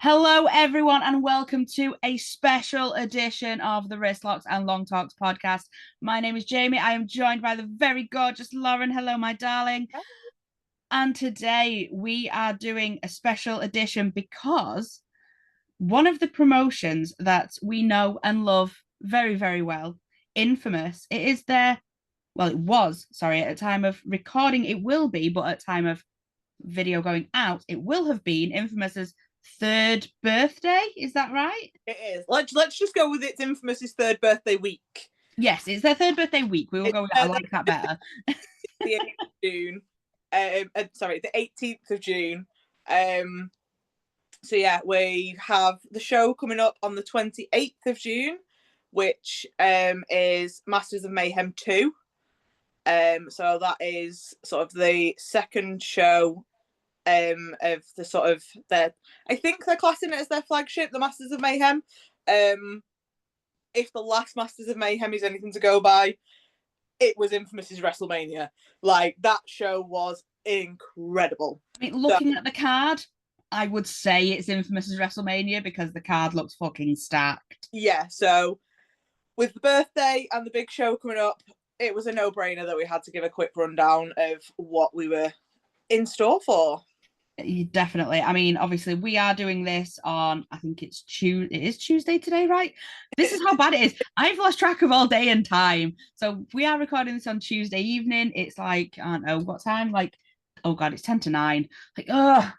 Hello, everyone, and welcome to a special edition of the Wrist Locks and Long Talks podcast. My name is Jamie. I am joined by the very gorgeous Lauren. Hello, my darling. And today we are doing a special edition because one of the promotions that we know and love very, very well, Infamous, it was, sorry, at time of recording, it will be, but at time of video going out, it will have been Infamous's third birthday. Is that right? It is. Let's just go with it's Infamous's third birthday week. Yes, it's their third birthday week. We will go with that. I like that better. The 8th of June. The 18th of June. So yeah, we have the show coming up on the 28th of June, which is Masters of Mayhem 2. So that is sort of the second show of the sort of their, I think they're classing it as their flagship, the Masters of Mayhem. If the last Masters of Mayhem is anything to go by, it was Infamous's WrestleMania. Like, that show was incredible. I mean, looking at the card, I would say it's Infamous's WrestleMania because the card looks fucking stacked. Yeah, so with the birthday and the big show coming up, it was a no-brainer that we had to give a quick rundown of what we were in store for. Definitely. I mean, obviously, we are doing this on, I think it is Tuesday today, right? This is how bad it is. I've lost track of all day and time. So we are recording this on Tuesday evening. It's like, I don't know what time, like, oh God, it's 10 to 9. Like, oh,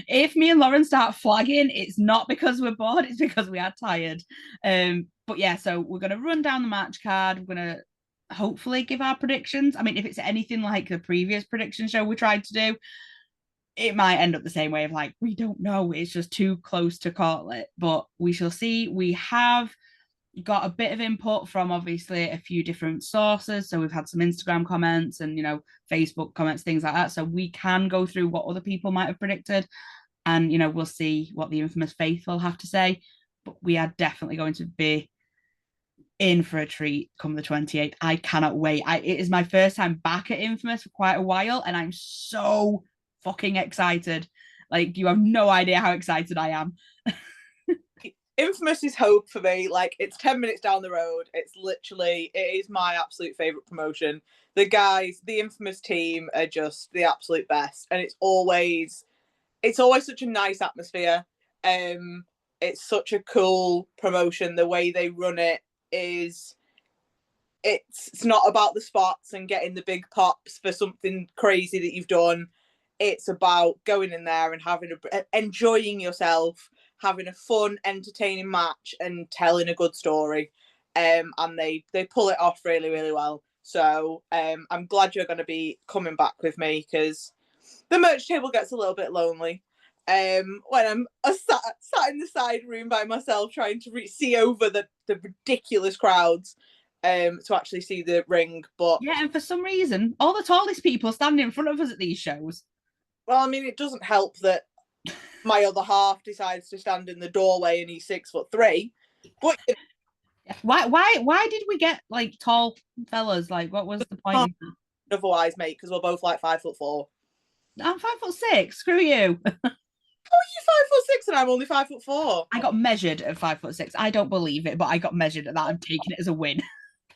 if me and Lauren start flagging, it's not because we're bored, it's because we are tired. But yeah, so we're going to run down the match card. We're going to hopefully give our predictions. I mean, if it's anything like the previous prediction show we tried to do, it might end up the same way of like, we don't know. It's just too close to call it, but we shall see. We have got a bit of input from obviously a few different sources. So we've had some Instagram comments and, Facebook comments, things like that. So we can go through what other people might have predicted and, we'll see what the Infamous faithful have to say. But we are definitely going to be in for a treat come the 28th. I cannot wait. It is my first time back at Infamous for quite a while and I'm so fucking excited. Like, you have no idea how excited I am. Infamous is hope for me. Like, it's 10 minutes down the road. It is my absolute favorite promotion. The guys, the Infamous team are just the absolute best. And it's always such a nice atmosphere. It's such a cool promotion. The way they run it is, it's not about the spots and getting the big pops for something crazy that you've done. It's about going in there and enjoying yourself, having a fun, entertaining match and telling a good story. And they pull it off really, really well. So I'm glad you're going to be coming back with me because the merch table gets a little bit lonely when I'm sat in the side room by myself trying to see over the ridiculous crowds to actually see the ring. But yeah, and for some reason, all the tallest people stand in front of us at these shows. Well, I mean, it doesn't help that my other half decides to stand in the doorway and he's 6'3". But why did we get like tall fellas? Like, what was the point? Otherwise, mate, because we're both like 5'4". I'm 5'6". Screw you. How are you 5'6" and I'm only 5'4"? I got measured at 5'6". I don't believe it, but I got measured at that. I'm taking it as a win.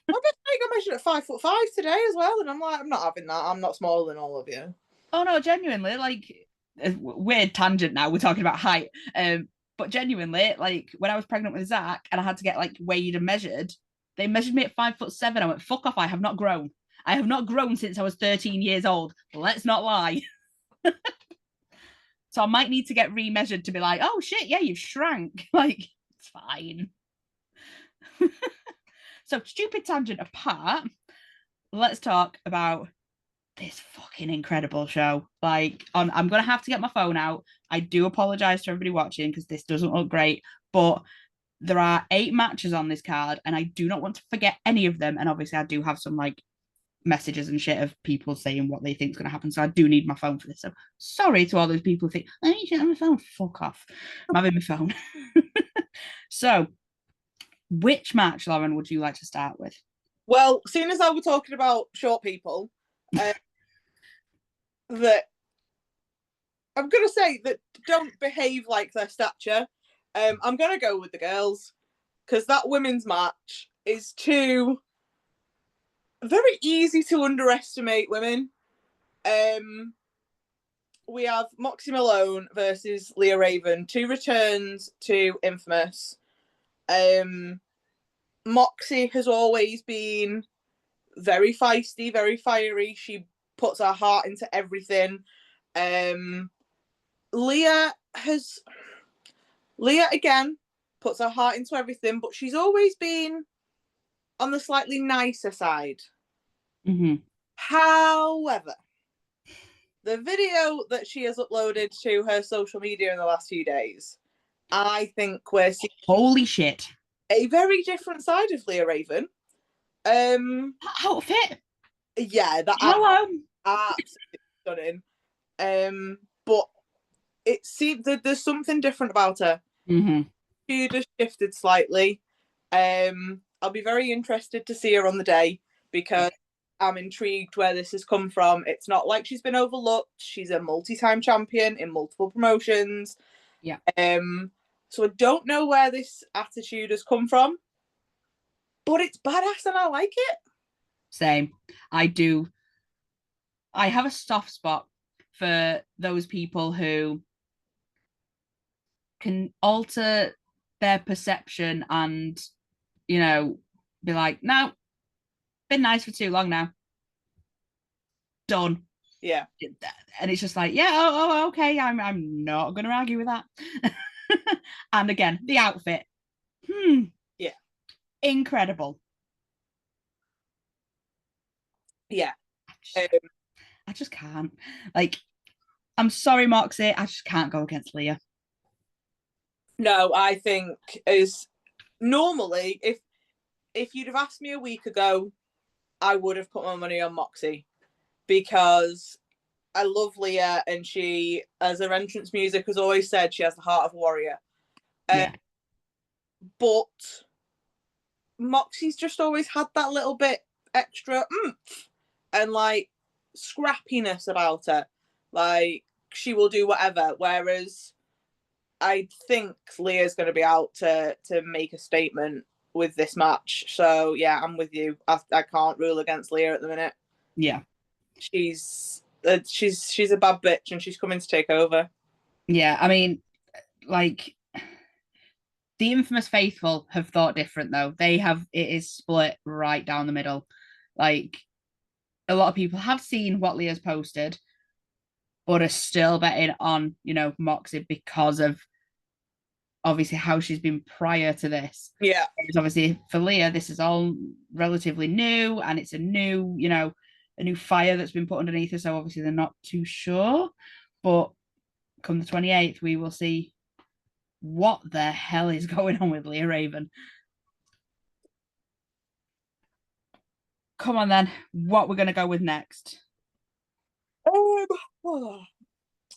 I got measured at 5'5" today as well, and I'm like, I'm not having that. I'm not smaller than all of you. Oh no, genuinely, like, weird tangent now. We're talking about height, but genuinely, like, when I was pregnant with Zach and I had to get like weighed and measured, they measured me at 5'7". I went, fuck off! I have not grown. I have not grown since I was 13 years old. Let's not lie. So I might need to get remeasured to be like, oh shit, yeah, you've shrank. Like, it's fine. So, stupid tangent apart, let's talk about this fucking incredible show. Like, I'm gonna have to get my phone out. I do apologize to everybody watching because this doesn't look great, but there are 8 matches on this card, and I do not want to forget any of them. And obviously, I do have some like messages and shit of people saying what they think is going to happen. So I do need my phone for this. So sorry to all those people who think, I need to get my phone. Fuck off. I'm having my phone. So, which match, Lauren, would you like to start with? Well, seeing as I were talking about short people, that I'm gonna say that don't behave like their stature. I'm gonna go with the girls because that women's match is too very easy to underestimate women. We have Moxie Malone versus Leah Raven, 2 returns to Infamous. Moxie has always been very feisty, very fiery. She puts her heart into everything. Leah again puts her heart into everything, but she's always been on the slightly nicer side. Mm-hmm. However, the video that she has uploaded to her social media in the last few days, I think we're seeing holy shit, a very different side of Leah Raven. That outfit. Yeah, that Hello. Absolutely stunning. But it seems that there's something different about her. Mm-hmm. She just shifted slightly. I'll be very interested to see her on the day because I'm intrigued where this has come from. It's not like she's been overlooked. She's a multi-time champion in multiple promotions. Yeah. So I don't know where this attitude has come from, but it's badass and I like it. Same. I do. I have a soft spot for those people who can alter their perception and, you know, be like, no, been nice for too long now. Done. Yeah. And it's just like, yeah, okay, I'm not gonna argue with that. And again, the outfit. Yeah. Incredible. Yeah. I just can't. Like, I'm sorry, Moxie. I just can't go against Leah. No, I think is normally if you'd have asked me a week ago, I would have put my money on Moxie because I love Leah and she, as her entrance music has always said, she has the heart of a warrior. Yeah. But Moxie's just always had that little bit extra oomph and like scrappiness about her. Like she will do whatever. Whereas I think Leah's going to be out to make a statement with this match. So yeah, I'm with you. I can't rule against Leah at the minute. Yeah. She's a bad bitch and she's coming to take over. Yeah. I mean, like, the Infamous faithful have thought different though. It is split right down the middle. Like, a lot of people have seen what Leah's posted, but are still betting on, Moxie because of obviously how she's been prior to this. Yeah. Because obviously for Leah, this is all relatively new and it's a new fire that's been put underneath her. So obviously they're not too sure. But come the 28th, we will see what the hell is going on with Leah Raven. Come on then, what we're going to go with next? What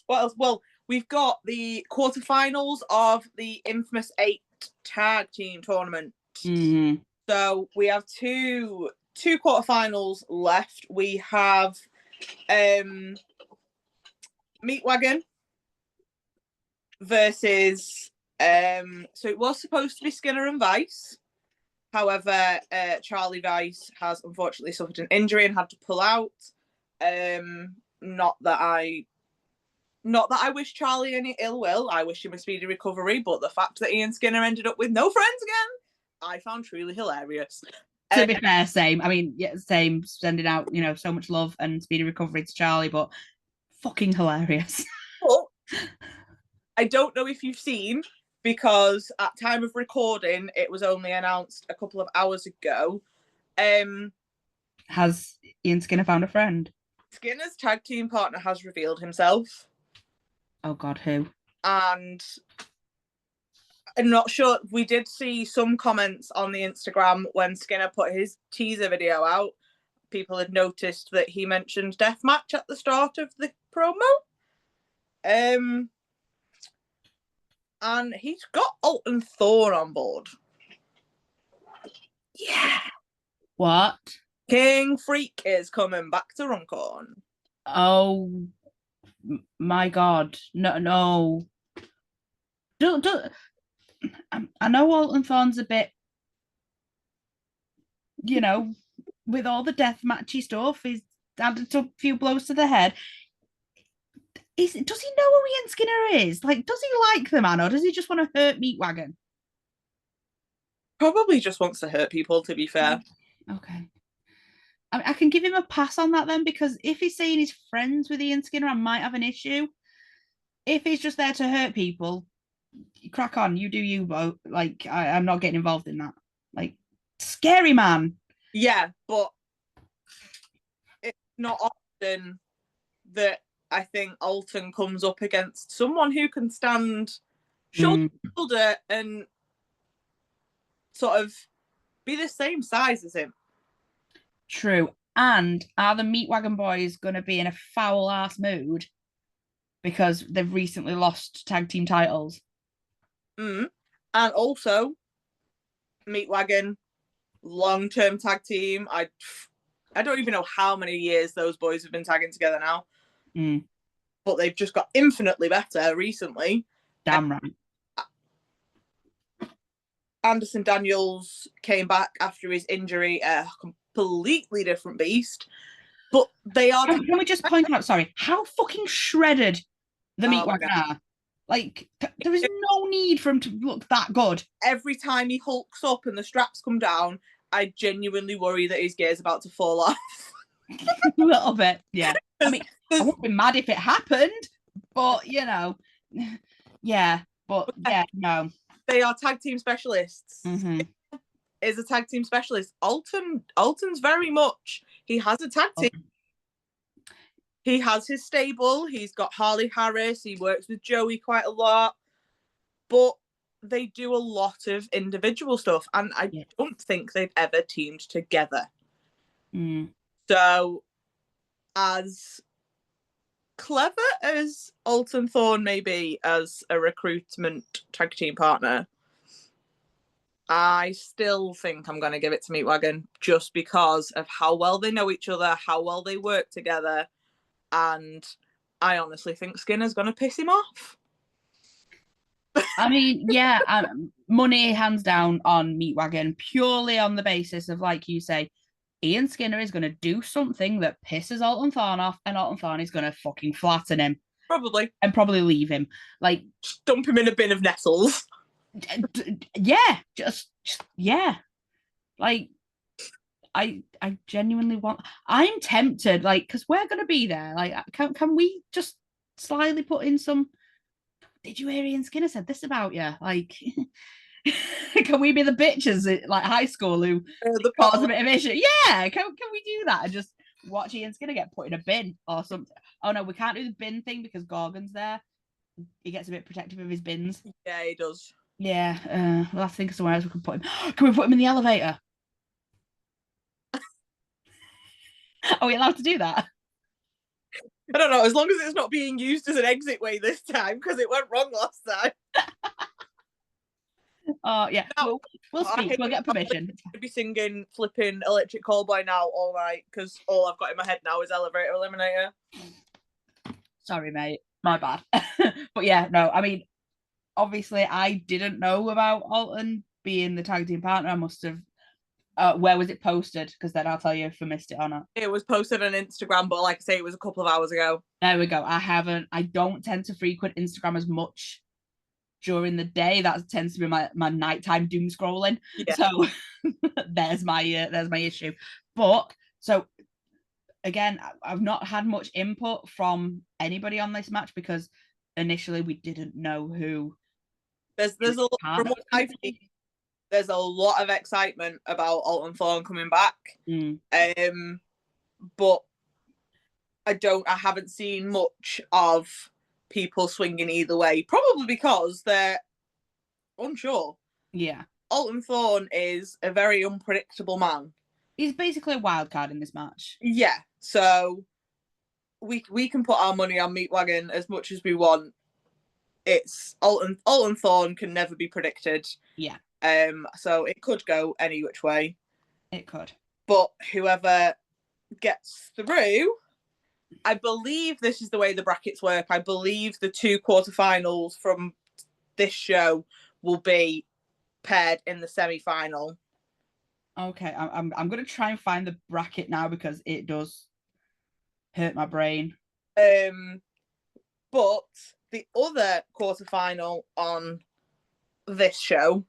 else? Well, we've got the quarterfinals of the Infamous 8 tag team tournament. Mm-hmm. So we have two quarterfinals left. We have Meatwagon versus so it was supposed to be Skinner and Vice. However, Charlie Vice has unfortunately suffered an injury and had to pull out. Not that I wish Charlie any ill will. I wish him a speedy recovery. But the fact that Ian Skinner ended up with no friends again, I found truly hilarious. To be fair, same. I mean, yeah, same. Sending out, so much love and speedy recovery to Charlie, but fucking hilarious. But I don't know if you've seen, because at time of recording, it was only announced a couple of hours ago. Has Ian Skinner found a friend? Skinner's tag team partner has revealed himself. Oh God, who? And I'm not sure. We did see some comments on the Instagram when Skinner put his teaser video out. People had noticed that he mentioned deathmatch at the start of the promo. And he's got Alton Thorne on board. Yeah. What? King Freak is coming back to Runcorn. Oh, My God, no. Do, I know Alton Thorne's a bit, with all the death matchy stuff, he's added a few blows to the head. Does he know who Ian Skinner is? Like, does he like the man, or does he just want to hurt Meatwagon? Probably just wants to hurt people, to be fair. Okay. I can give him a pass on that then, because if he's saying he's friends with Ian Skinner, I might have an issue. If he's just there to hurt people, crack on, you do you, Bo. Like, I'm not getting involved in that. Like, scary man. Yeah, but it's not often that I think Alton comes up against someone who can stand shoulder to shoulder and sort of be the same size as him. True. And are the Meatwagon Boys going to be in a foul ass mood because they've recently lost tag team titles? And also, Meatwagon, long-term tag team. I don't even know how many years those boys have been tagging together now. But they've just got infinitely better recently. Damn right. Anderson Daniels came back after his injury, a completely different beast. But they are. Can we just point out, sorry, how fucking shredded the Meatwagon are? Like, there is no need for him to look that good. Every time he hulks up and the straps come down, I genuinely worry that his gear's about to fall off. A little bit, yeah. I mean, I wouldn't be mad if it happened, but yeah, no. They are tag team specialists. Is a tag team specialist. Alton's very much. He has a tag team. He has his stable. He's got Harley Harris. He works with Joey quite a lot. But they do a lot of individual stuff. And I don't think they've ever teamed together. So, as clever as Alton Thorne may be as a recruitment tag team partner, I still think I'm going to give it to Meatwagon just because of how well they know each other, how well they work together. And I honestly think Skinner's going to piss him off. I mean, yeah, money hands down on Meatwagon, purely on the basis of, like you say, Ian Skinner is going to do something that pisses Alton Thorne off, and Alton Thorne is going to fucking flatten him. Probably. And probably leave him. Like, dump him in a bin of nettles. Yeah, just yeah. Like, I genuinely want. I'm tempted, like, because we're gonna be there. Like, can we just slyly put in some? Did you hear Ian Skinner said this about you? Like, can we be the bitches at like high school who cause a bit of issue? Yeah, can we do that and just watch Ian Skinner get put in a bin or something? Oh no, we can't do the bin thing because Gorgon's there. He gets a bit protective of his bins. Yeah, he does. Yeah, we'll have to think of somewhere else we can put him. Can we put him in the elevator? Are we allowed to do that? I don't know, as long as it's not being used as an exit way this time, because it went wrong last time. Oh, yeah. No, we'll speak. We'll get permission. I'd be singing flipping Electric Callboy now all night, because all I've got in my head now is Elevator Eliminator. Sorry, mate. My bad. But yeah, no, I mean, obviously, I didn't know about Alton being the tag team partner. I must have. Where was it posted? Because then I'll tell you if I missed it or not. It was posted on Instagram, but like I say, it was a couple of hours ago. There we go. I don't tend to frequent Instagram as much during the day. That tends to be my nighttime doom scrolling. Yeah. So there's my issue. But so again, I've not had much input from anybody on this match because initially we didn't know who. There's a lot, from what I've seen, there's a lot of excitement about Alton Thorne coming back. But I haven't seen much of people swinging either way, probably because they're unsure. Yeah. Alton Thorne is a very unpredictable man. He's basically a wild card in this match. Yeah, so we can put our money on Meatwagon as much as we want. It's Alton Thorne can never be predicted. Yeah. So it could go any which way. It could. But whoever gets through I believe this is the way the brackets work. I believe the 2 quarterfinals from this show will be paired in the semi-final. Okay, I'm gonna try and find the bracket now because it does hurt my brain. But the other quarterfinal on this show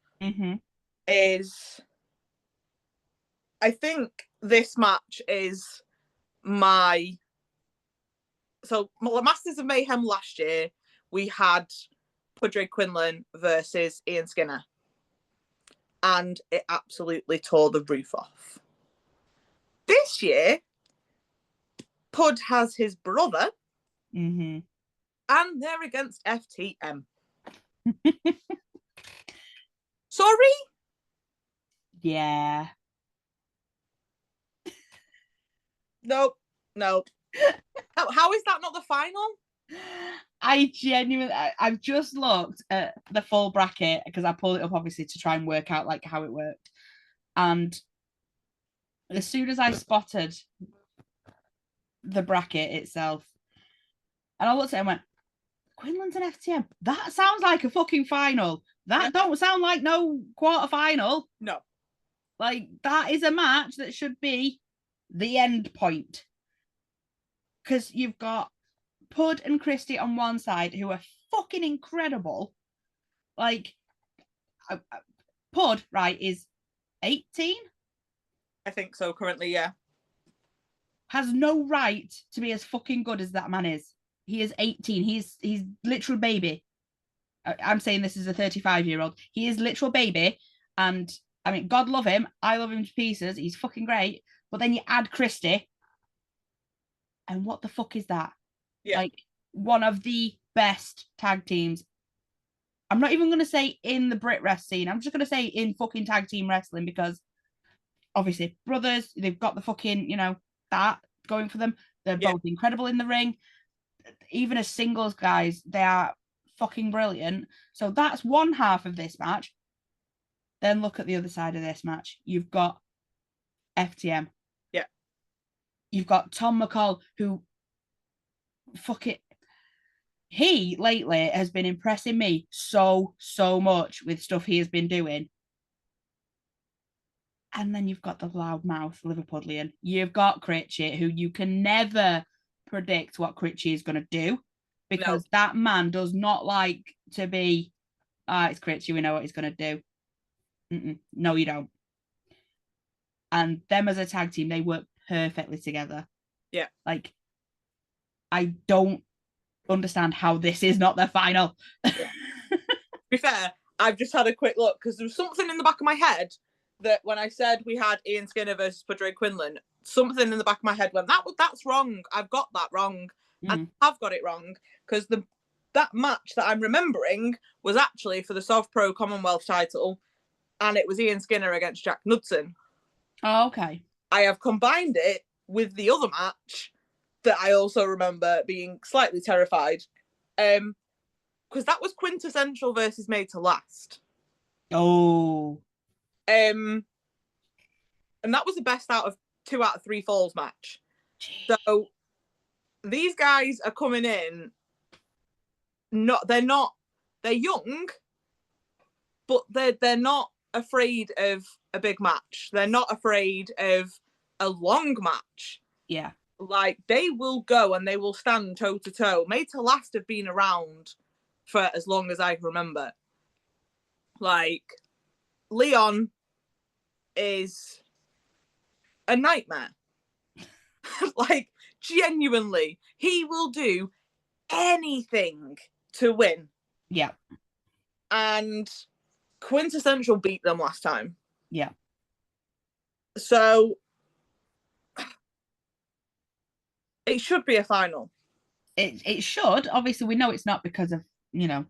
is, I think this match is so Masters of Mayhem last year, we had Pudray Quinlan versus Ian Skinner. And it absolutely tore the roof off. This year, Pud has his brother, and they're against FTM. Sorry? Yeah. Nope. How is that not the final? I've just looked at the full bracket because I pulled it up obviously to try and work out like how it worked. And as soon as I spotted the bracket itself, and I looked at it and went, Quinlan's an FTM. That sounds like a fucking final. That don't sound like no quarterfinal. No. Like, that is a match that should be the end point. Because you've got Pud and Christy on one side who are fucking incredible. Like, Pud, right, is 18? I think so currently, yeah. Has no right to be as fucking good as that man is. He is 18. He's literal baby. I'm saying this is a 35-year-old. He is literal baby. And I mean, God love him. I love him to pieces. He's fucking great. But then you add Christy. And what the fuck is that? Yeah. Like, one of the best tag teams. I'm not even going to say in the Brit Rest scene. I'm just going to say in fucking tag team wrestling because obviously brothers, they've got the fucking, that going for them. They're both incredible in the ring. Even as singles guys, they are fucking brilliant. So that's one half of this match. Then look at the other side of this match. You've got FTM. Yeah. You've got Tom McCall, who he lately has been impressing me so much with stuff he has been doing. And then you've got the loudmouth Liverpudlian. You've got Critchie, who you can never predict what Critchie is going to do because that man does not like to be, it's Critchie, we know what he's going to do. No, you don't. And them as a tag team, they work perfectly together. Yeah. Like, I don't understand how this is not their final. To be fair, I've just had a quick look because there was something in the back of my head that when I said we had Ian Skinner versus Pudray Quinlan, something in the back of my head went, that's wrong. I've got that wrong. I have got it wrong because that match that I'm remembering was actually for the Sov Pro Commonwealth title, and it was Ian Skinner against Jack Knudsen. Oh, okay. I have combined it with the other match that I also remember being slightly terrified, because that was Quintessential versus Made to Last. Oh. And that was the best out of 2 out of 3 falls match. Jeez. So these guys are coming in. They're young, but they're not afraid of a big match. They're not afraid of a long match. Yeah. Like, they will go and they will stand toe to toe. Made to Last have been around for as long as I can remember. Like, Leon is a nightmare. Like, genuinely, he will do anything to win. Yeah. And Quintessential beat them last time. Yeah. So it should be a final. It should. Obviously, we know it's not because of, the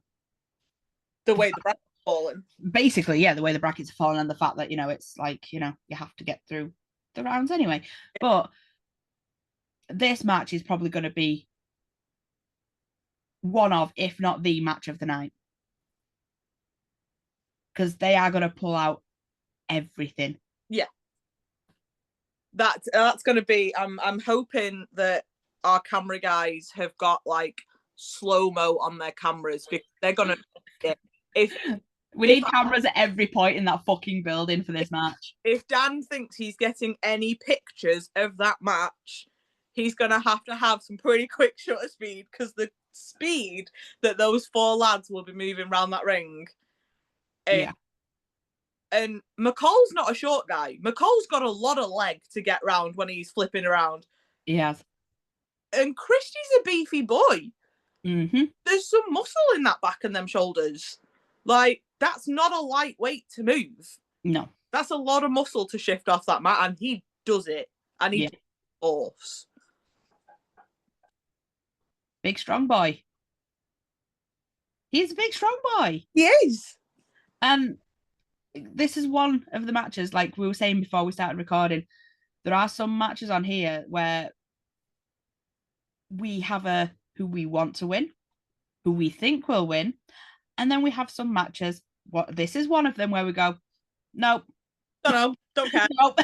way the brackets are falling. Basically, yeah, the way the brackets are falling and the fact that, it's like, you have to get through the rounds anyway. But this match is probably going to be one of, if not the match of the night. Because they are going to pull out everything. Yeah. That's going to be, I'm hoping that our camera guys have got like slow-mo on their cameras because they're gonna if we need cameras at every point in that fucking building for this match. If Dan thinks he's getting any pictures of that match, he's gonna have some pretty quick shutter speed, because the speed that those 4 lads will be moving around that ring. And McCall's not a short guy. McCall's got a lot of leg to get round when he's flipping around. He has. And Christie's a beefy boy. Mm-hmm. There's some muscle in that back and them shoulders. Like, that's not a lightweight to move. No. That's a lot of muscle to shift off that mat, and he does it. And he force. Big strong boy. He's a big strong boy. He is. And this is one of the matches, like we were saying before we started recording, there are some matches on here where we have who we want to win, who we think will win, and then we have some matches. This is one of them where we go, nope. Don't care. Nope.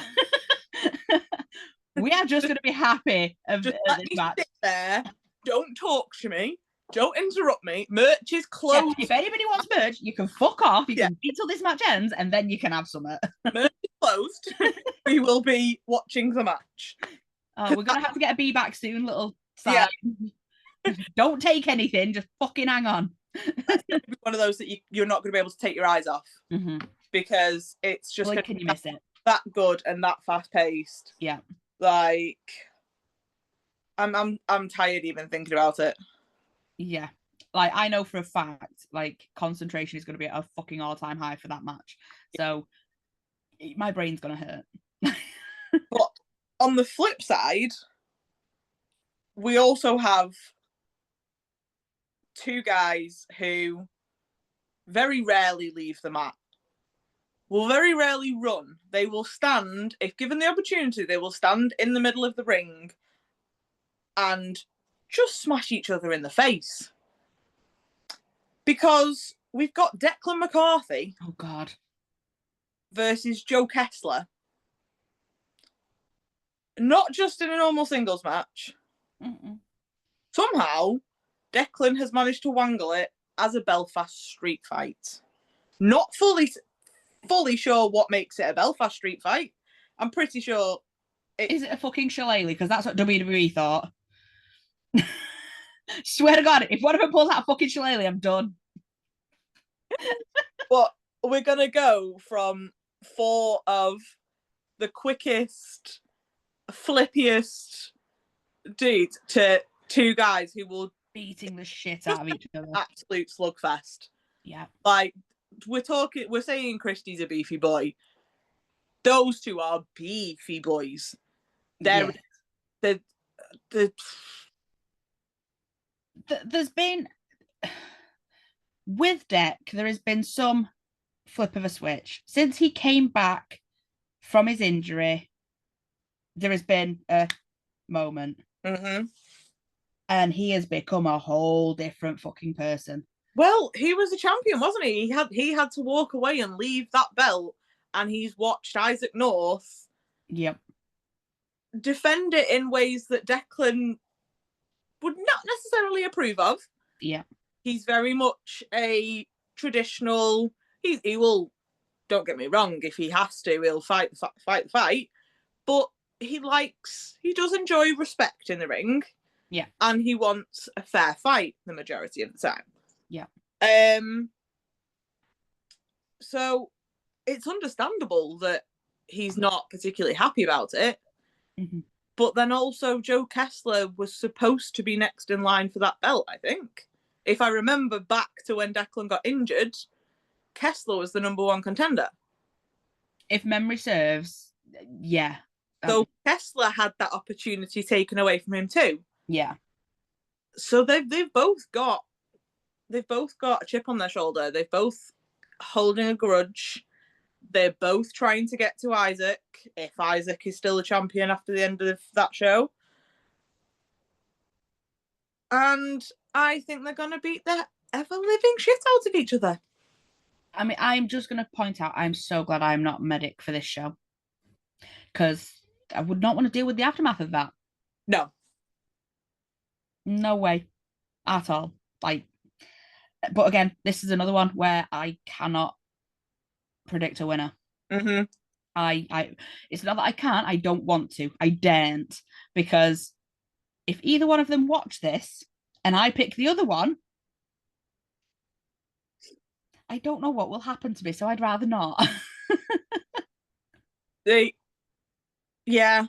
We are just going to be happy of this match. Sit there. Don't talk to me. Don't interrupt me. Merch is closed. Yeah, if anybody wants merch, you can fuck off. You can wait till this match ends, and then you can have some. Merch is closed. We will be watching the match. We're going to have to get a bee back soon, little sign. Yeah. Don't take anything. Just fucking hang on. That's going to be one of those that you're not going to be able to take your eyes off. Mm-hmm. Because it's just can you miss it? That good and that fast paced. Yeah. Like, I'm tired even thinking about it. Yeah. Like, I know for a fact, like, concentration is going to be at a fucking all-time high for that match. So my brain's going to hurt. But on the flip side, we also have 2 guys who very rarely leave the mat. Will very rarely run. They will stand, if given the opportunity, they will stand in the middle of the ring and just smash each other in the face. Because we've got Declan McCarthy. Oh, God. Versus Joe Kessler. Not just in a normal singles match. Mm-mm. Somehow, Declan has managed to wangle it as a Belfast street fight. Not fully sure what makes it a Belfast street fight. I'm pretty sure Is it a fucking shillelagh? Because that's what WWE thought. Swear to God, if one of them pulls out a fucking shillelagh, I'm done. But we're going to go from 4 of the quickest, flippiest dudes to 2 guys who will beating the shit out of each other. Absolute slugfest. Yeah. Like, we're saying Christie's a beefy boy. Those 2 are beefy boys. There's been with Deck, there has been some flip of a switch since he came back from his injury. There has been a moment, and he has become a whole different fucking person. Well, he was a champion, wasn't he? He had to walk away and leave that belt, and he's watched Isaac North defend it in ways that Declan would not necessarily approve of. Yeah. He's very much a traditional, he will, don't get me wrong, if he has to, he'll fight the fight, but he does enjoy respect in the ring. Yeah. And he wants a fair fight the majority of the time. Yeah. So it's understandable that he's not particularly happy about it. Mm-hmm. But then also Joe Kessler was supposed to be next in line for that belt, I think. If I remember back to when Declan got injured, Kessler was the number 1 contender. If memory serves, yeah. So Kessler had that opportunity taken away from him too. Yeah. So they've both got a chip on their shoulder. They're both holding a grudge. They're both trying to get to Isaac, if Isaac is still a champion after the end of that show. And I think they're going to beat the ever-living shit out of each other. I mean, I'm just going to point out, I'm so glad I'm not medic for this show. Because I would not want to deal with the aftermath of that. No. No way at all. Like, but again, this is another one where I cannot predict a winner. Mm-hmm. I it's not that I can't, I don't want to. I daren't, because if either one of them watch this and I pick the other one, I don't know what will happen to me, so I'd rather not. They, yeah,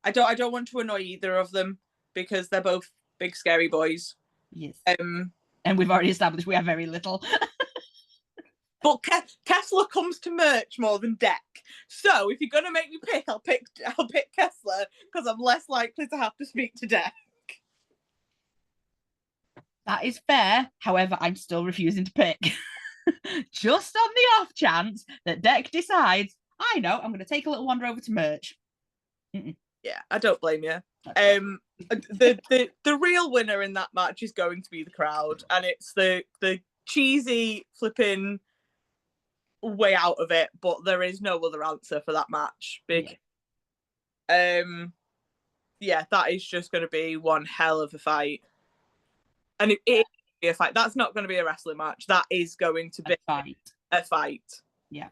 I don't want to annoy either of them because they're both big scary boys. Yes. Um, And we've already established we have very little. but Kessler comes to merch more than Deck. So if you're gonna make me pick, I'll pick Kessler because I'm less likely to have to speak to Deck. That is fair. However, I'm still refusing to pick. Just on the off chance that Deck decides, I know, I'm going to take a little wander over to merch. Mm-mm. Yeah, I don't blame you. The real winner in that match is going to be the crowd, and it's the cheesy flipping way out of it, but there is no other answer for that match. Yeah, that is just going to be one hell of a fight, and it is a fight. That's not going to be a wrestling match. That is going to be a fight. Yeah.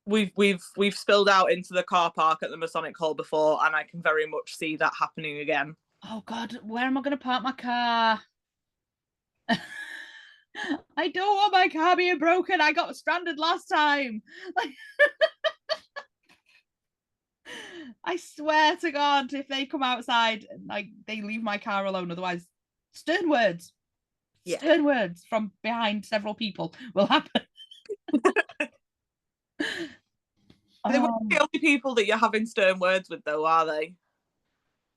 We've spilled out into the car park at the Masonic Hall before, and I can very much see that happening again. Oh God, where am I going to park my car? I don't want my car being broken. I got stranded last time. I swear to God, if they come outside, like they leave my car alone, otherwise, stern words from behind several people will happen. They weren't the only people that you're having stern words with, though, are they?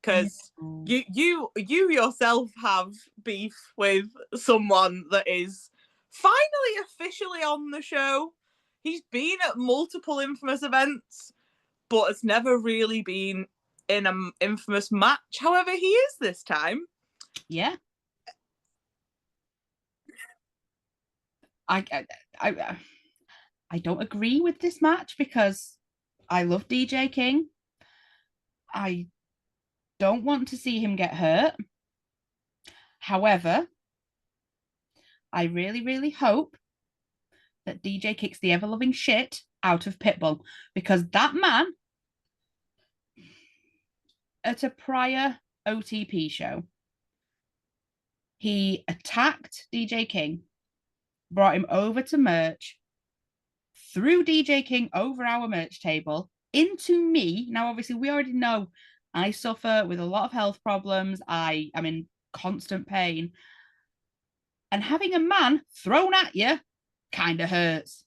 Because you yourself have beef with someone that is finally officially on the show. He's been at multiple Infamous events, but has never really been in an Infamous match. However, he is this time. Yeah. I don't agree with this match because I love DJ King. I don't want to see him get hurt. However, I really, really hope that DJ kicks the ever-loving shit out of Pitbull, because that man, at a prior OTP show, he attacked DJ King, brought him over to merch, threw DJ King over our merch table into me. Now, obviously, we already know I suffer with a lot of health problems. I am in constant pain. And having a man thrown at you kind of hurts.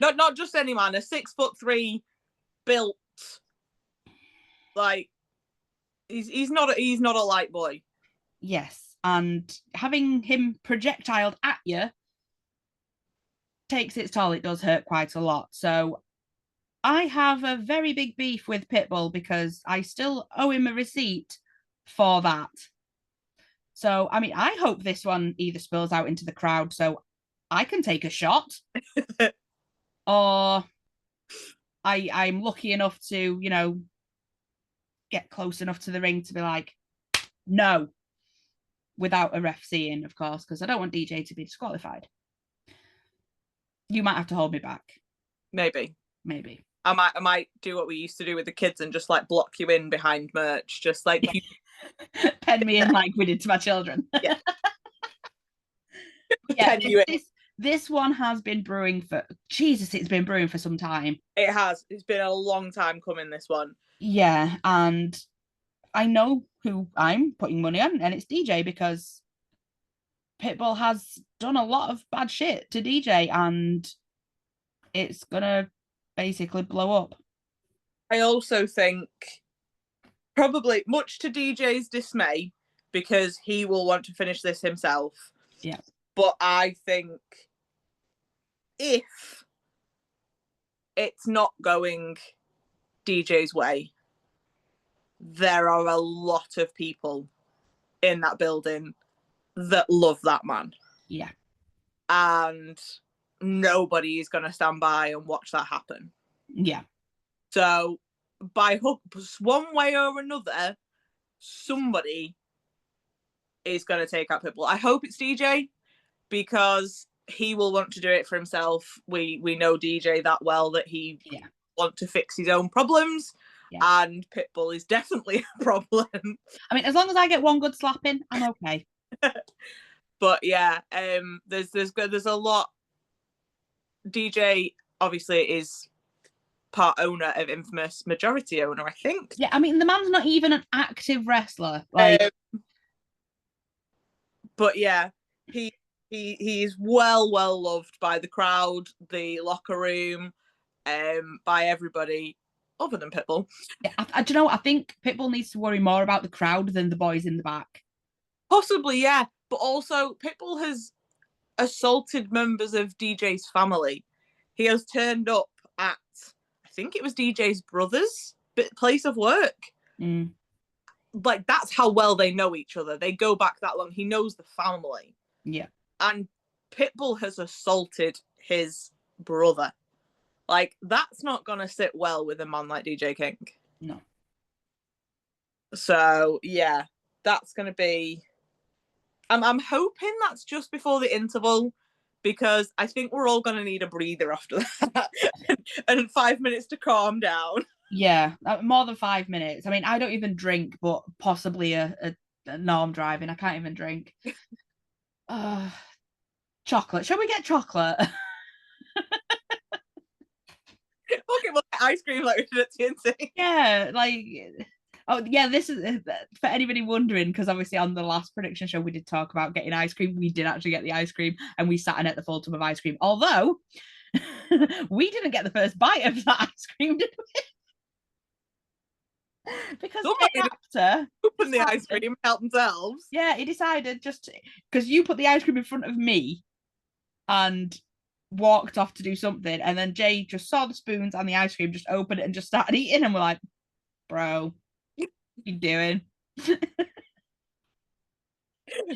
Not just any man, a 6'3" built, like he's not a light boy. Yes, and having him projectiled at you takes its toll. It does hurt quite a lot. So I have a very big beef with Pitbull because I still owe him a receipt for that. So, I mean, I hope this one either spills out into the crowd so I can take a shot, or I'm lucky enough to, get close enough to the ring to be like, no, without a ref seeing, of course, because I don't want DJ to be disqualified. You might have to hold me back. Maybe. I might do what we used to do with the kids and just like block you in behind merch, just like you pen me in like we did to my children. Yeah. This one has been brewing for Jesus. It's been brewing for some time. It has. It's been a long time coming, this one. Yeah, and I know who I'm putting money on, and it's DJ, because Pitbull has done a lot of bad shit to DJ, and it's gonna basically blow up. I also think, probably much to DJ's dismay, because he will want to finish this himself. Yeah. But I think if it's not going DJ's way, there are a lot of people in that building that love that man. Yeah. And nobody is going to stand by and watch that happen. Yeah. So by hook, one way or another, somebody is going to take out Pitbull. I hope it's DJ, because he will want to do it for himself. We know DJ that well, that he want to fix his own problems. Yeah. And Pitbull is definitely a problem. I mean, as long as I get one good slap in, I'm okay. But yeah, there's a lot. DJ obviously is part owner of Infamous, majority owner, I think. Yeah, I mean, the man's not even an active wrestler. Like, but yeah, he is well loved by the crowd, the locker room, by everybody other than Pitbull. Yeah, I do you know, I think Pitbull needs to worry more about the crowd than the boys in the back. Possibly, yeah. But also, Pitbull has assaulted members of DJ's family. He has turned up at, I think it was DJ's brother's place of work. Like, that's how well they know each other. They go back that long. He knows the family. Yeah. And Pitbull has assaulted his brother. Like, that's not going to sit well with a man like DJ King. No. So, yeah, that's going to be... I'm hoping that's just before the interval, because I think we're all going to need a breather after that and 5 minutes to calm down. Yeah, more than 5 minutes. I mean, I don't even drink, but possibly no, I'm driving. I can't even drink. Chocolate. Shall we get chocolate? Okay, well, ice cream like we did at TNT. Yeah, like... Oh, yeah, this is, for anybody wondering, because obviously on the last prediction show we did talk about getting ice cream. We did actually get the ice cream, and we sat and ate the full tub of ice cream. Although, we didn't get the first bite of that ice cream, did we? Because after open the ice cream, help themselves. Yeah, he decided just... Because you put the ice cream in front of me and walked off to do something, and then Jay just saw the spoons and the ice cream, just opened it and just started eating, and we're like, bro... What you doing?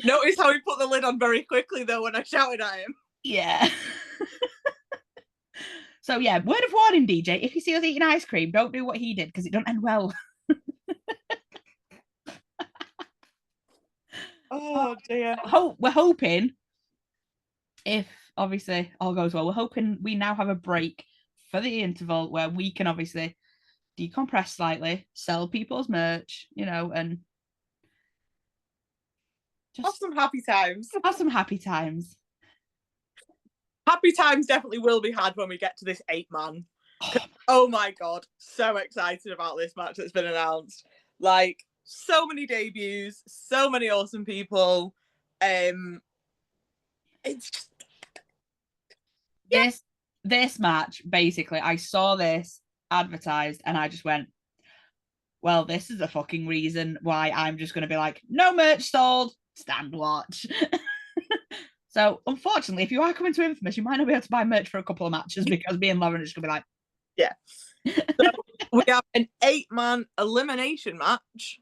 Notice how he put the lid on very quickly though when I shouted at him. Yeah. So yeah, word of warning, DJ, if you see us eating ice cream, don't do what he did, because it don't end well. Oh dear. We're hoping, if obviously all goes well, we're hoping we now have a break for the interval where we can obviously decompress slightly, sell people's merch, and just have some happy times. Have some happy times. Happy times definitely will be had when we get to this 8-man. Oh my god, so excited about this match that's been announced. Like, so many debuts, so many awesome people. It's just... This match, basically, I saw this advertised and I just went, well, this is a fucking reason why I'm just going to be like, no merch sold, stand watch. So unfortunately, if you are coming to Infamous, you might not be able to buy merch for a couple of matches, because me and Lauren are just going to be like, yeah. So we have an 8-man elimination match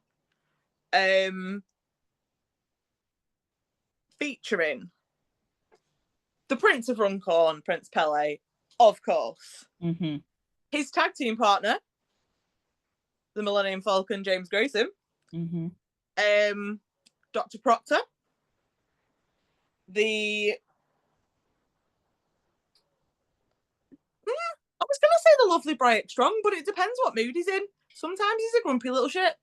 featuring the Prince of Runcorn, Prince Pele, of course. Mm-hmm. His tag team partner, the Millennium Falcon, James Grayson. Mm-hmm. Dr. Proctor. I was going to say the lovely Bryant Strong, but it depends what mood he's in. Sometimes he's a grumpy little shit.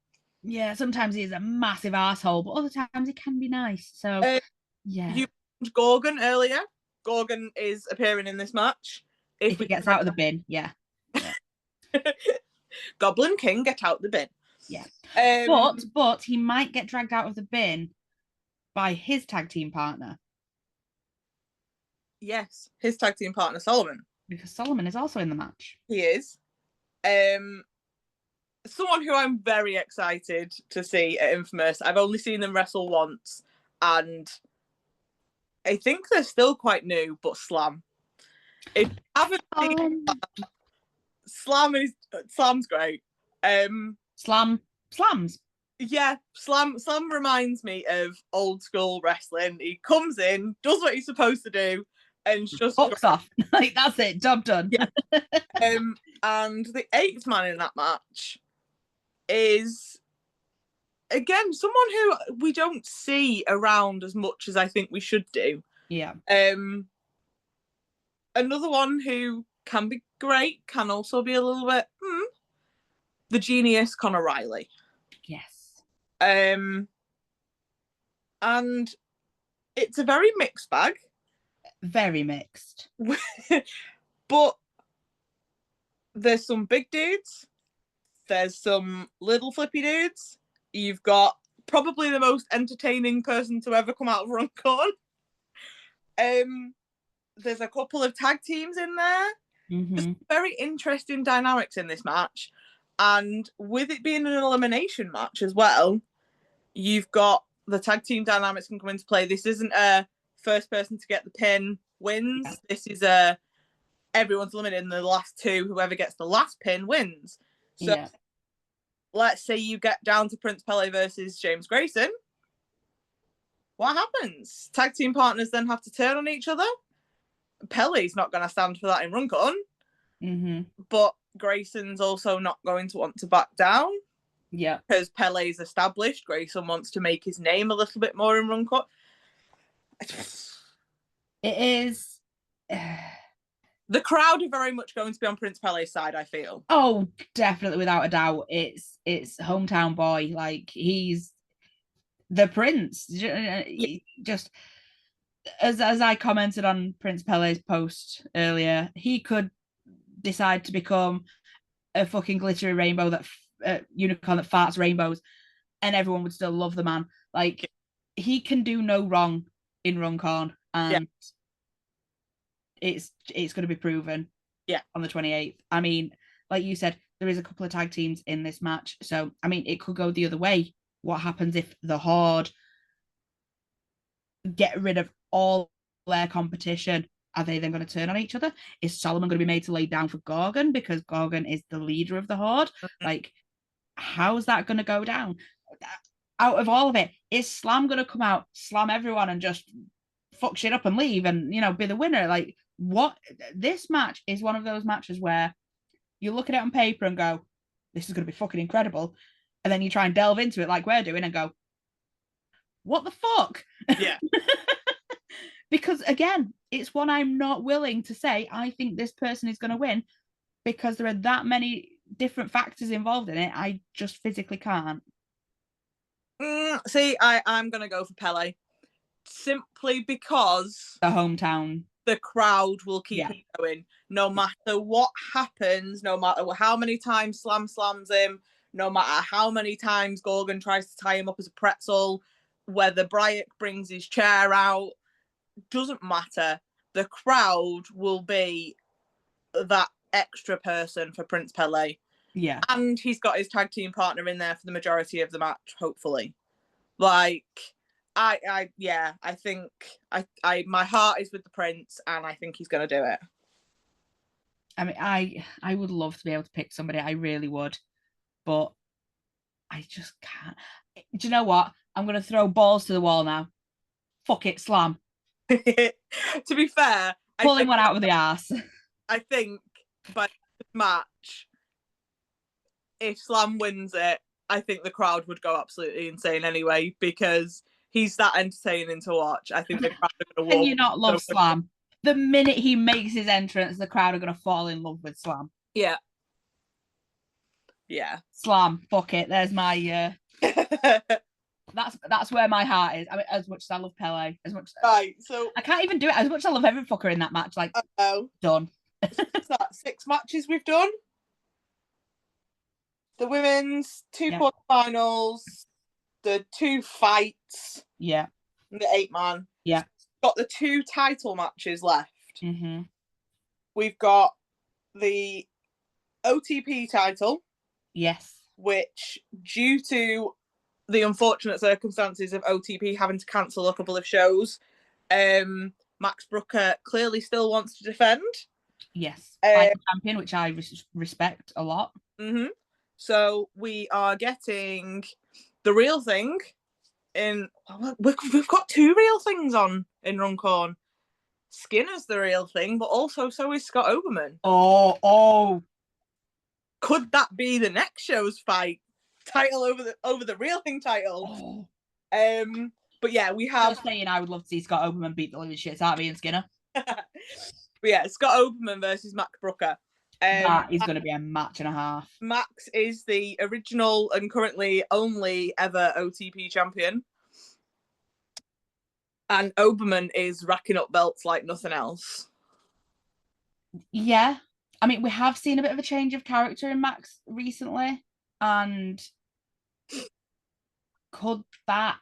Yeah, sometimes he's a massive asshole, but other times he can be nice. So, yeah. You mentioned Gorgon earlier. Gorgon is appearing in this match. If he gets out of the bin, yeah. Goblin King, get out the bin. Yeah. But he might get dragged out of the bin by his tag team partner. Yes, his tag team partner, Solomon. Because Solomon is also in the match. He is. Someone who I'm very excited to see at Infamous. I've only seen them wrestle once, and I think they're still quite new, but Slam. If you haven't seen Slam's great. Slams. Yeah, Slam reminds me of old school wrestling. He comes in, does what he's supposed to do, and just fucks off. Like, that's it, job done. Yeah. And the 8th man in that match is again, someone who we don't see around as much as I think we should do. Yeah. Another one who can be great, can also be a little bit the genius Conor Riley. Yes. And it's a very mixed bag. Very mixed. But there's some big dudes. There's some little flippy dudes. You've got probably the most entertaining person to ever come out of Runcorn. There's a couple of tag teams in there. Mm-hmm. There's very interesting dynamics in this match. And with it being an elimination match as well, you've got the tag team dynamics can come into play. This isn't a first person to get the pin wins. Yeah. This is a everyone's eliminated in the last two. Whoever gets the last pin wins. So let's say you get down to Prince Pele versus James Grayson. What happens? Tag team partners then have to turn on each other. Pele's not going to stand for that in Runcorn. Mm-hmm. But Grayson's also not going to want to back down. Yeah. Because Pele's established. Grayson wants to make his name a little bit more in Runcorn. It is. The crowd are very much going to be on Prince Pele's side, I feel. Oh, definitely, without a doubt. It's hometown boy. Like, he's the prince. Just as I commented on Prince Pele's post earlier, he could decide to become a fucking glittery rainbow that unicorn that farts rainbows, and everyone would still love the man. Like, he can do no wrong in Runcorn, and it's going to be proven. On the 28th. I mean, like you said, there is a couple of tag teams in this match, so I mean, it could go the other way. What happens if the Horde get rid of all their competition? Are they then going to turn on each other? Is Solomon going to be made to lay down for Gorgon because Gorgon is the leader of the Horde? Mm-hmm. Like, how's that going to go down? Out of all of it, is Slam going to come out, slam everyone, and just fuck shit up and leave and, be the winner? Like, what? This match is one of those matches where you look at it on paper and go, this is going to be fucking incredible. And then you try and delve into it like we're doing and go, what the fuck? Yeah. Because again, it's one I'm not willing to say, I think this person is going to win, because there are that many different factors involved in it. I just physically can't. See, I'm going to go for Pele. Simply because the hometown, the crowd will keep it going. No matter what happens, no matter how many times Slam slams him, no matter how many times Gorgon tries to tie him up as a pretzel, whether Bryant brings his chair out, doesn't matter. The crowd will be that extra person for Prince Pele. Yeah. And he's got his tag team partner in there for the majority of the match, hopefully. Like, I think my heart is with the Prince, and I think he's going to do it. I mean, I would love to be able to pick somebody. I really would, but I just can't. Do you know what? I'm going to throw balls to the wall now. Fuck it, Slam. To be fair, pulling one out of the ass. I think by the match, if Slam wins it, I think the crowd would go absolutely insane anyway, because he's that entertaining to watch. I think the crowd are going to Can you not love Slam? The minute he makes his entrance, the crowd are going to fall in love with Slam. Yeah. Slam, fuck it. There's my that's where my heart is. I mean, as much as I love Pele, as much right. So I can't even do it. As much as I love every fucker in that match, like done. What's that? 6 matches we've done. The women's 2 quarterfinals, the 2 fights, the 8-man. Got the 2 title matches left. Mm-hmm. We've got the OTP title. Yes. Which, due to the unfortunate circumstances of OTP having to cancel a couple of shows, Max Brooker clearly still wants to defend. Yes. Like champion, which I respect a lot. Mm-hmm. So we are getting the real thing in. We've got 2 real things on in Runcorn. Skinner's the real thing, but also so is Scott Oberman. Oh. Could that be the next show's fight? title over the real thing title. But yeah, we have. Just saying, I would love to see Scott Oberman beat the living shit out of Ian Skinner. But yeah, Scott Oberman versus Max Brooker. That is going to be a match and a half. Max is the original and currently only ever OTP champion. And Oberman is racking up belts like nothing else. Yeah. I mean, we have seen a bit of a change of character in Max recently. And could that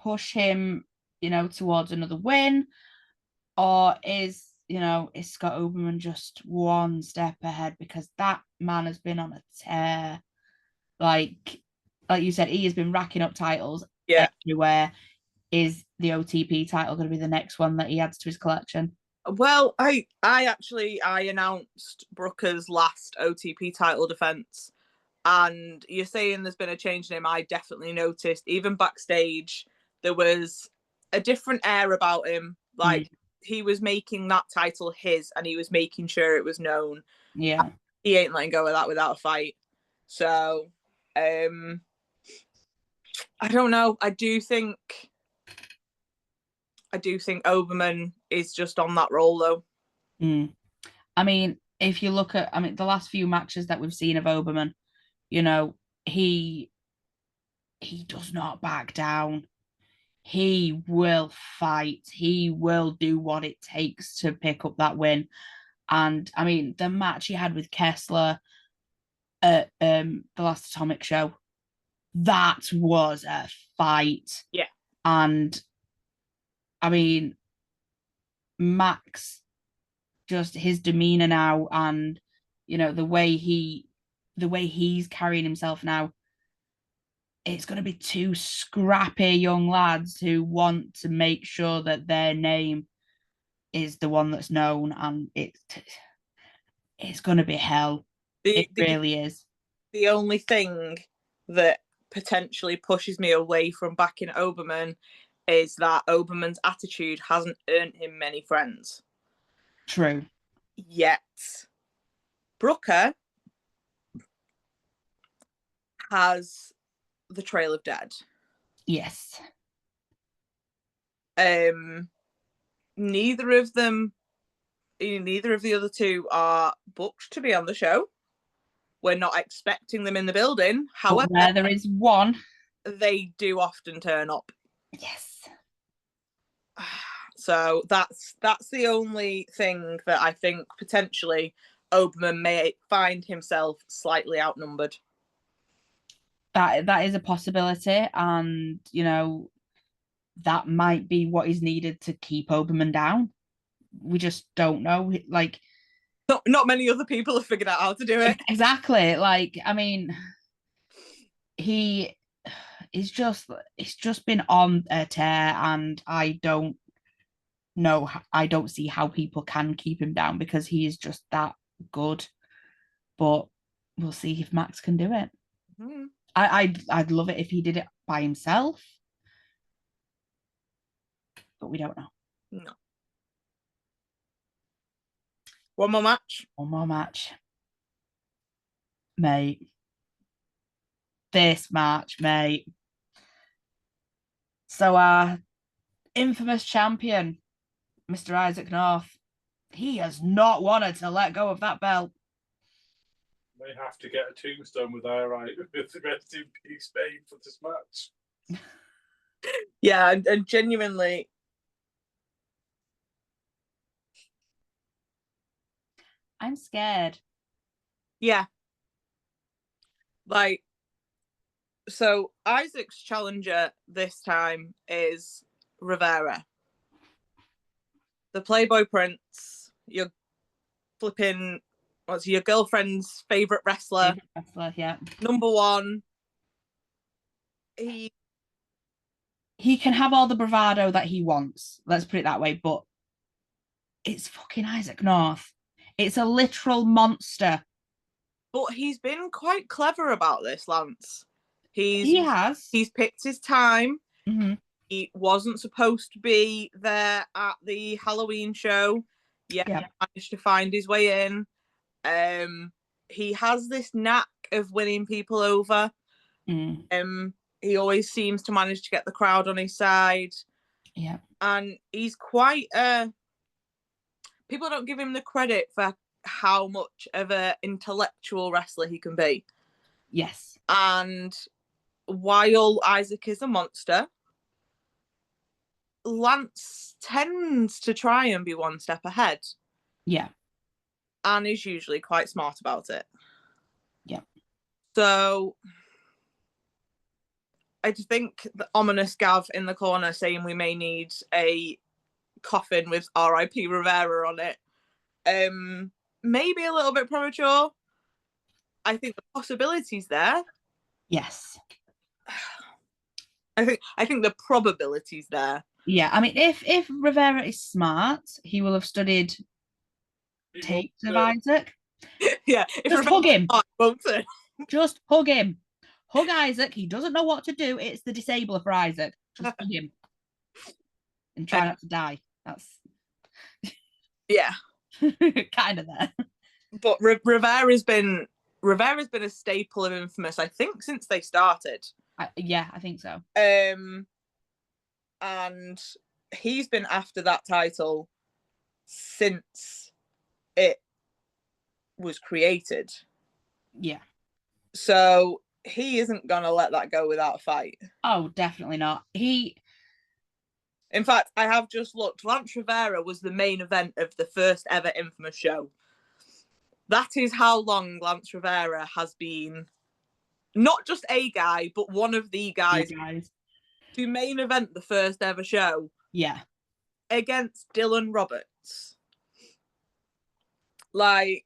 push him, towards another win? Or is Scott Oberman just one step ahead? Because that man has been on a tear. Like you said, he has been racking up titles everywhere. Is the OTP title going to be the next one that he adds to his collection? Well, I announced Brooker's last OTP title defense, and you're saying there's been a change in him. I definitely noticed. Even backstage, there was a different air about him. Like he was making that title his, and he was making sure it was known. Yeah, he ain't letting go of that without a fight. So, I don't know. I do think Oberman is just on that roll, though. I mean, if you look at, the last few matches that we've seen of Oberman, he does not back down. He will fight. He will do what it takes to pick up that win. And I mean, the match he had with Kessler at the last Atomic show, that was a fight. Yeah. And I mean, Max, just his demeanor now, and the way he's carrying himself now, it's going to be two scrappy young lads who want to make sure that their name is the one that's known, and it's going to be hell. It really is. The only thing that potentially pushes me away from backing Oberman is that Oberman's attitude hasn't earned him many friends. True. Yet. Brooker has the Trail of Dead. Yes. Neither of the other two are booked to be on the show. We're not expecting them in the building. However, where there is one, they do often turn up. Yes. So that's the only thing that I think potentially Oberman may find himself slightly outnumbered. That is a possibility, and that might be what is needed to keep Oberman down. We just don't know. Like, not many other people have figured out how to do it. Exactly. Like, I mean, it's just been on a tear, and I don't see how people can keep him down, because he is just that good. But we'll see if Max can do it. Mm-hmm. I'd love it if he did it by himself, but we don't know. No. One more match, mate. This match, mate. So our infamous champion, Mr. Isaac North, he has not wanted to let go of that belt. May have to get a tombstone with IRI with the rest in peace made for this match. Yeah, and genuinely, I'm scared. Yeah. Like, so Isaac's challenger this time is Rivera, the Playboy Prince, your flipping, what's your girlfriend's favorite wrestler? Yeah. Number one. He can have all the bravado that he wants. Let's put it that way. But it's fucking Isaac North. It's a literal monster. But he's been quite clever about this, Lance. He has. He's picked his time. Mm-hmm. He wasn't supposed to be there at the Halloween show. He managed to find his way in. he has this knack of winning people over. He always seems to manage to get the crowd on his side. Yeah. And he's quite people don't give him the credit for how much of an intellectual wrestler he can be. Yes. And while Isaac is a monster, Lance tends to try and be one step ahead. Yeah. And is usually quite smart about it. Yeah. So I think the ominous Gav in the corner saying we may need a coffin with R.I.P. Rivera on it. Maybe a little bit premature. I think the possibility's there. Yes. I think the probability's there. Yeah, I mean, if Rivera is smart, he will have studied tapes of Isaac. Yeah, just hug him. Won't it? Just hug him. Hug Isaac. He doesn't know what to do. It's the disabler for Isaac. Just hug him and try not to die. That's yeah, kind of there. But Rivera's been a staple of Infamous, I think, since they started. Yeah, I think so. And he's been after that title since it was created. Yeah. So he isn't gonna let that go without a fight. Oh, definitely not. In fact, I have just looked. Lance Rivera was the main event of the first ever Infamous show. That is how long Lance Rivera has been not just a guy, but one of the guys to main event the first ever show. Yeah. Against Dylan Roberts. Like,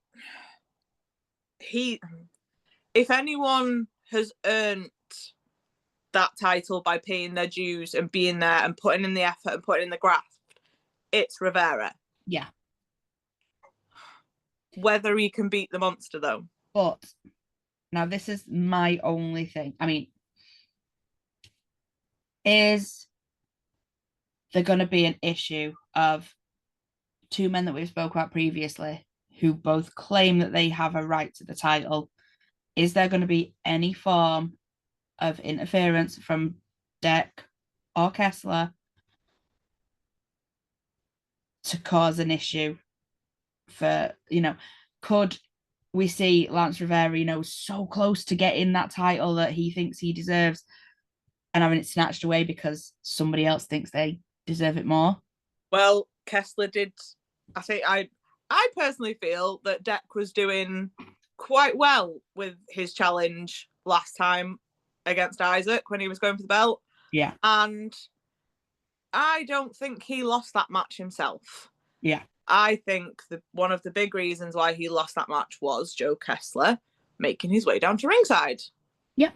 if anyone has earned that title by paying their dues and being there and putting in the effort and putting in the graft, it's Rivera. Yeah. Whether he can beat the monster, though. But now this is my only thing. I mean, is there going to be an issue of two men that we've spoke about previously who both claim that they have a right to the title? Is there going to be any form of interference from Deck or Kessler to cause an issue for, could we see Lance Rivera, so close to getting that title that he thinks he deserves and having it snatched away because somebody else thinks they deserve it more? Well, Kessler did. I personally feel that Deck was doing quite well with his challenge last time against Isaac when he was going for the belt. Yeah. And I don't think he lost that match himself. Yeah. I think one of the big reasons why he lost that match was Joe Kessler making his way down to ringside. Yeah.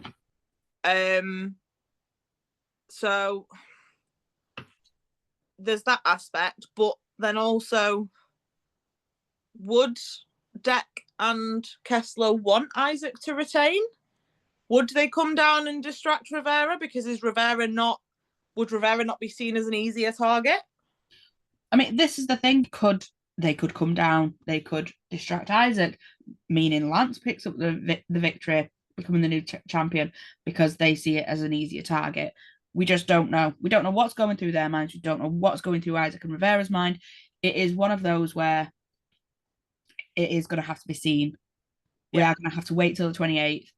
So there's that aspect, but then also, would Deck and Kessler want Isaac to retain? Would they come down and distract Rivera? Because would Rivera not be seen as an easier target? I mean, this is the thing. They could come down, they could distract Isaac, meaning Lance picks up the victory, becoming the new champion, because they see it as an easier target. We just don't know. We don't know what's going through their minds. We don't know what's going through Isaac and Rivera's mind. It is one of those where it is going to have to be seen. Yeah. We are going to have to wait till the 28th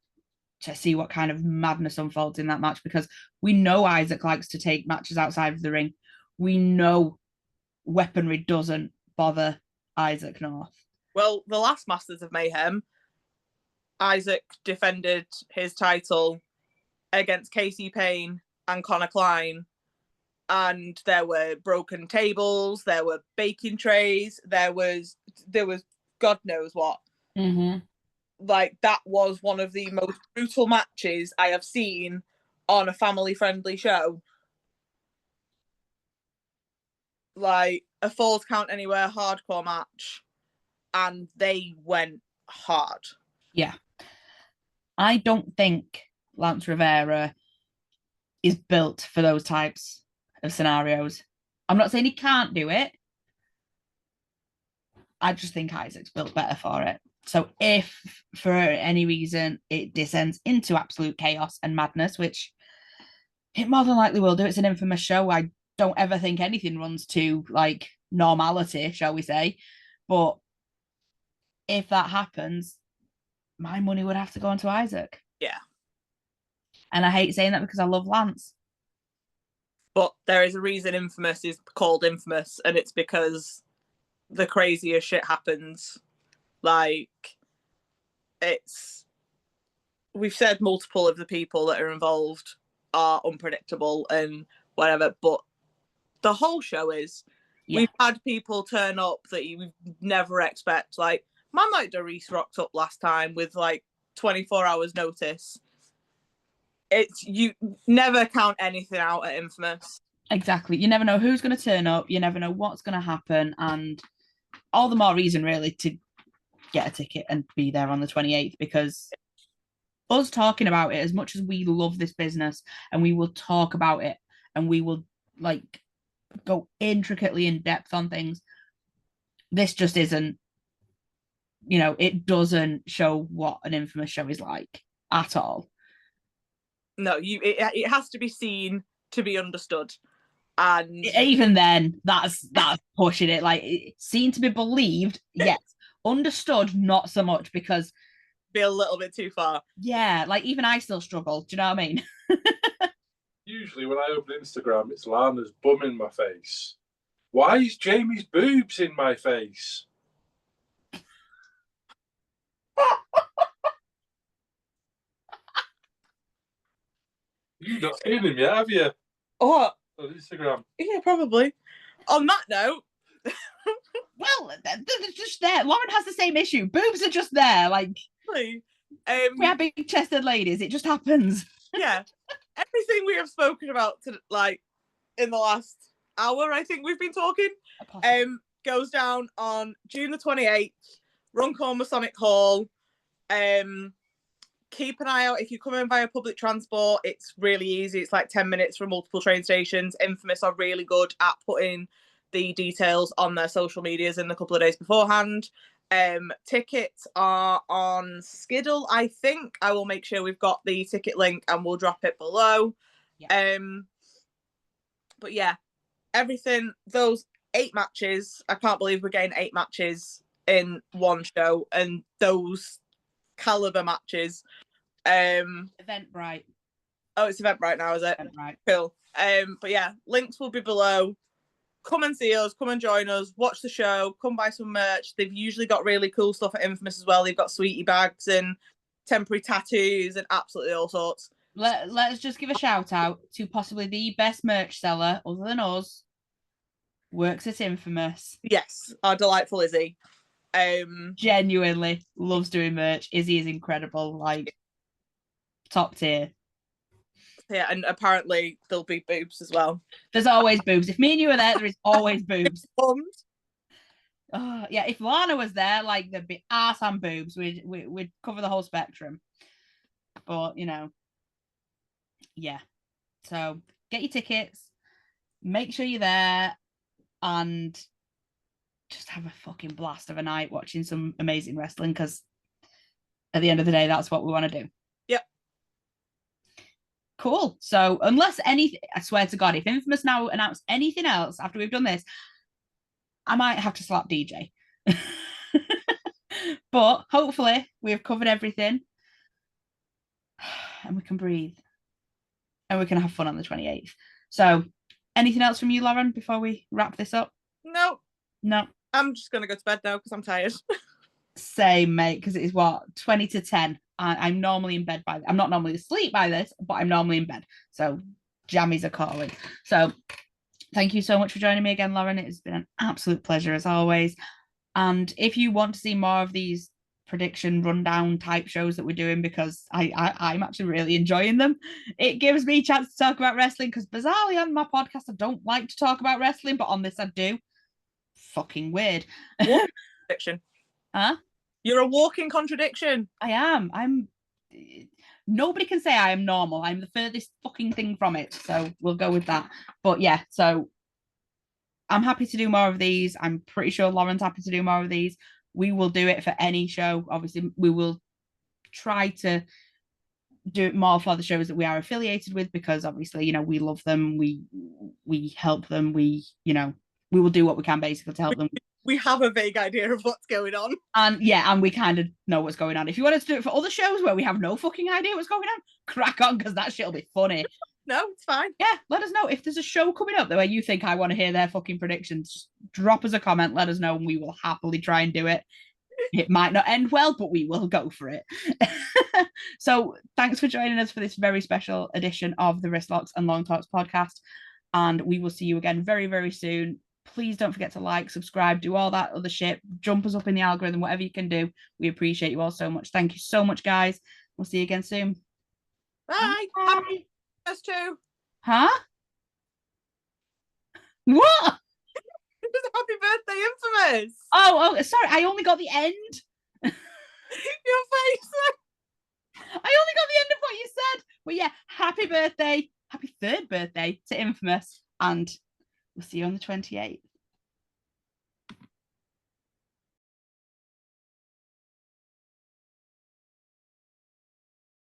to see what kind of madness unfolds in that match, because we know Isaac likes to take matches outside of the ring. We know weaponry doesn't bother Isaac North. Well, the last Masters of Mayhem, Isaac defended his title against Casey Payne and Connor Klein, and there were broken tables, there were baking trays, there was God knows what. Mm-hmm. Like, that was one of the most brutal matches I have seen on a family-friendly show. Like, a Falls Count Anywhere hardcore match, and they went hard. Yeah. I don't think Lance Rivera is built for those types of scenarios. I'm not saying he can't do it. I just think Isaac's built better for it. So if for any reason it descends into absolute chaos and madness, which it more than likely will do, it's an infamous show. I don't ever think anything runs to like normality, shall we say. But if that happens, my money would have to go into Isaac. Yeah. And I hate saying that because I love Lance. But there is a reason Infamous is called Infamous, and it's because the craziest shit happens. Like, we've said multiple of the people that are involved are unpredictable and whatever, but the whole show is. Yeah. We've had people turn up that you never expect. Like, man like Doris rocked up last time with like 24 hours notice. You never count anything out at Infamous. Exactly. You never know who's going to turn up. You never know what's going to happen. And all the more reason, really, to get a ticket and be there on the 28th, because us talking about it, as much as we love this business and we will talk about it and we will like go intricately in depth on things, this just isn't, it doesn't show what an Infamous show is like at all. No, it has to be seen to be understood. And even then, that's pushing it. Like, seen to be believed, yes. Understood, not so much, because be a little bit too far. Yeah, like even I still struggle. Do you know what I mean? Usually when I open Instagram, it's Lana's bum in my face. Why is Jamie's boobs in my face? You've not seen him yet, have you? Oh, on Instagram. Yeah, probably. On that note, well, they're just there. Lauren has the same issue. Boobs are just there. Like, we are big-chested ladies. It just happens. Yeah, everything we have spoken about in the last hour, I think we've been talking, goes down on June the 28th. Runcorn Masonic Hall. Keep an eye out if you come in via public transport. It's really easy. It's like 10 minutes from multiple train stations. Infamous are really good at putting the details on their social medias in a couple of days beforehand. Tickets are on Skiddle, I think. I will make sure we've got the ticket link and we'll drop it below. Yeah. But yeah, everything, those 8 matches, I can't believe we're getting 8 matches in one show, and those caliber matches. Eventbrite. Oh, it's Eventbrite now, is it? Eventbrite. Cool. But yeah, links will be below. Come and see us, come and join us, watch the show, come buy some merch. They've usually got really cool stuff at Infamous as well. They've got sweetie bags and temporary tattoos and absolutely all sorts. Let's just give a shout out to possibly the best merch seller other than us. Works at Infamous. Yes, our delightful Izzy. Genuinely loves doing merch. Izzy is incredible, like top tier. Yeah, and apparently there'll be boobs as well. There's always boobs. If me and you are there, there is always boobs. Oh, yeah, if Lana was there, like there'd be ass and boobs. We'd cover the whole spectrum. But yeah. So get your tickets, make sure you're there, and just have a fucking blast of a night watching some amazing wrestling, because at the end of the day, that's what we want to do. Yep. Cool. So unless anything, I swear to God, if Infamous now announce anything else after we've done this, I might have to slap DJ. But hopefully we've covered everything and we can breathe and we can have fun on the 28th. So anything else from you, Lauren, before we wrap this up? No. I'm just going to go to bed now because I'm tired. Same, mate, because it is 20 to 10. I'm normally in bed I'm not normally asleep by this, but I'm normally in bed. So jammies are calling. So thank you so much for joining me again, Lauren. It has been an absolute pleasure as always. And if you want to see more of these prediction rundown type shows that we're doing, because I'm actually really enjoying them, it gives me a chance to talk about wrestling, because bizarrely on my podcast I don't like to talk about wrestling, but on this I do. Fucking weird. What prediction? Huh? You're a walking contradiction. I am. Nobody can say I am normal. I'm the furthest fucking thing from it. So we'll go with that. But yeah, so I'm happy to do more of these. I'm pretty sure Lauren's happy to do more of these. we will do it for any show. Obviously, we will try to do it more for the shows that we are affiliated with, because obviously, we love them, we help them, we will do what we can basically to help them. We have a vague idea of what's going on. And we kind of know what's going on. If you want us to do it for other shows where we have no fucking idea what's going on, crack on, because that shit'll be funny. No, it's fine. Yeah, let us know if there's a show coming up where you think I want to hear their fucking predictions. Just drop us a comment, let us know, and we will happily try and do it. It might not end well, but we will go for it. So thanks for joining us for this very special edition of the Wristlocks and Long Talks podcast. And we will see you again very, very soon. Please don't forget to like, subscribe, do all that other shit. Jump us up in the algorithm, whatever you can do. We appreciate you all so much. Thank you so much, guys. We'll see you again soon. Bye. Bye. Us too. Huh? What? Happy birthday, Infamous. Oh, sorry. I only got the end. Your face. I only got the end of what you said. But yeah, happy birthday. Happy 3rd birthday to Infamous. And we'll see you on the 28th.